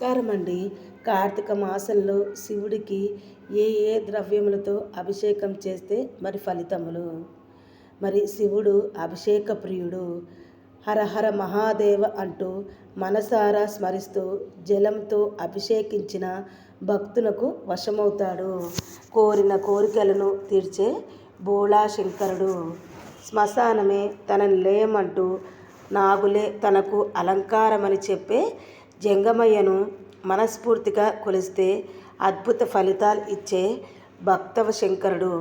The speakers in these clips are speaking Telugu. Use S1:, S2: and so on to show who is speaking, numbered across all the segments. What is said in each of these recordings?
S1: నమస్కారం అండి. కార్తీక మాసంలో శివుడికి ఏ ద్రవ్యములతో అభిషేకం చేస్తే మరి ఫలితములు? శివుడు అభిషేక ప్రియుడు. హర హర మహాదేవ అంటూ మనసారా స్మరిస్తూ జలంతో అభిషేకించిన భక్తులకు వశమవుతాడు. కోరిన కోరికలను తీర్చే భోళా శంకరుడు. శ్మశానమే తన నిలయమంటూ నాగులే తనకు అలంకారమని చెప్పే జంగమయ్యను మనస్ఫూర్తిగా కొలిస్తే అద్భుత ఫలితాలు ఇచ్చే భక్తవ శంకరుడు.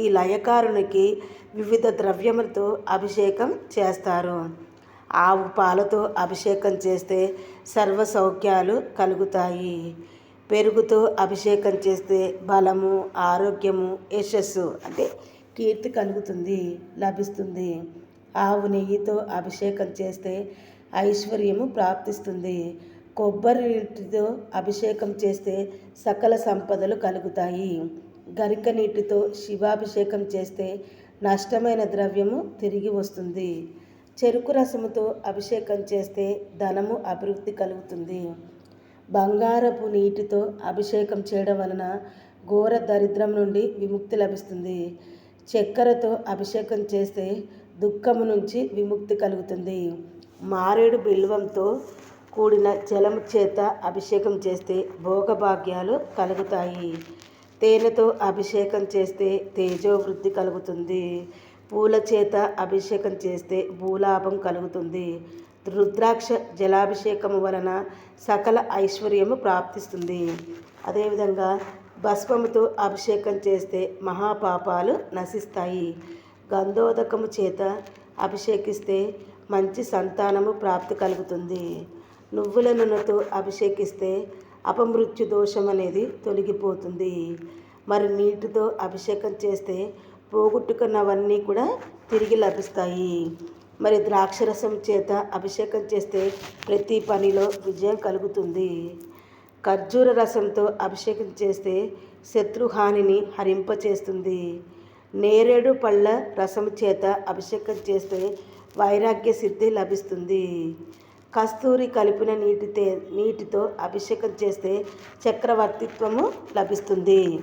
S1: ఈ లయకారునికి వివిధ ద్రవ్యములతో అభిషేకం చేస్తారు. ఆవు పాలతో అభిషేకం చేస్తే సర్వ సౌఖ్యాలు కలుగుతాయి. పెరుగుతో అభిషేకం చేస్తే బలము, ఆరోగ్యము, యశస్సు అంటే కీర్తి లభిస్తుంది. ఆవు నెయ్యితో అభిషేకం చేస్తే ఐశ్వర్యము ప్రాప్తిస్తుంది. కొబ్బరి నీటితో అభిషేకం చేస్తే సకల సంపదలు కలుగుతాయి. గరిక నీటితో శివాభిషేకం చేస్తే నష్టమైన ద్రవ్యము తిరిగి వస్తుంది. చెరుకు రసముతో అభిషేకం చేస్తే ధనము అభివృద్ధి కలుగుతుంది. బంగారపు నీటితో అభిషేకం చేయడం వలన ఘోర దరిద్రం నుండి విముక్తి లభిస్తుంది. చక్కెరతో అభిషేకం చేస్తే దుఃఖము నుంచి విముక్తి కలుగుతుంది. మారేడు బిల్వంతో కూడిన జలము చేత అభిషేకం చేస్తే భోగభాగ్యాలు కలుగుతాయి. తేనెతో అభిషేకం చేస్తే తేజోవృద్ధి కలుగుతుంది. పూల చేత అభిషేకం చేస్తే భూలాభం కలుగుతుంది. రుద్రాక్ష జలాభిషేకము వలన సకల ఐశ్వర్యము ప్రాప్తిస్తుంది. అదేవిధంగా భస్మముతో అభిషేకం చేస్తే మహాపాపాలు నశిస్తాయి. గంధోదకము చేత అభిషేకిస్తే మంచి సంతానము ప్రాప్తి కలుగుతుంది. నువ్వుల నూనెతో అభిషేకిస్తే అపమృత్యు దోషం అనేది తొలగిపోతుంది. నీటితో అభిషేకం చేస్తే పోగొట్టుకున్నవన్నీ కూడా తిరిగి లభిస్తాయి. ద్రాక్షరసం చేత అభిషేకం చేస్తే ప్రతి పనిలో విజయం కలుగుతుంది. ఖర్జూర రసంతో అభిషేకం చేస్తే శత్రుహానిని హరింపచేస్తుంది. నేరేడు పళ్ళ రసం చేత అభిషేకం చేస్తే వైరాగ్య సిద్ధి లభిస్తుంది. కస్తూరి కలిపిన నీటితో అభిషేకం చేస్తే చక్రవర్తిత్వము లభిస్తుంది.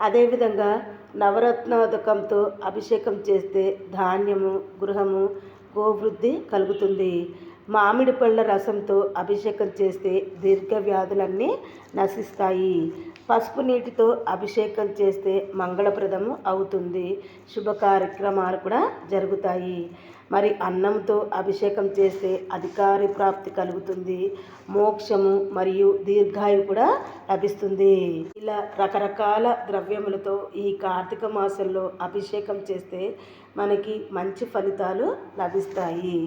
S1: అదేవిధంగా నవరత్నోదకంతో అభిషేకం చేస్తే ధాన్యము, గృహము, గోవృద్ధి కలుగుతుంది. మామిడి పళ్ళ రసంతో అభిషేకం చేస్తే దీర్ఘ వ్యాధులన్నీ నశిస్తాయి. పసుపు నీటితో అభిషేకం చేస్తే మంగళప్రదము అవుతుంది. శుభ కార్యక్రమాలు కూడా జరుగుతాయి. అన్నంతో అభిషేకం చేస్తే అధికారి ప్రాప్తి కలుగుతుంది. మోక్షము మరియు దీర్ఘాయువు కూడా లభిస్తుంది. ఇలా రకరకాల ద్రవ్యములతో ఈ కార్తీక మాసంలో అభిషేకం చేస్తే మనకి మంచి ఫలితాలు లభిస్తాయి.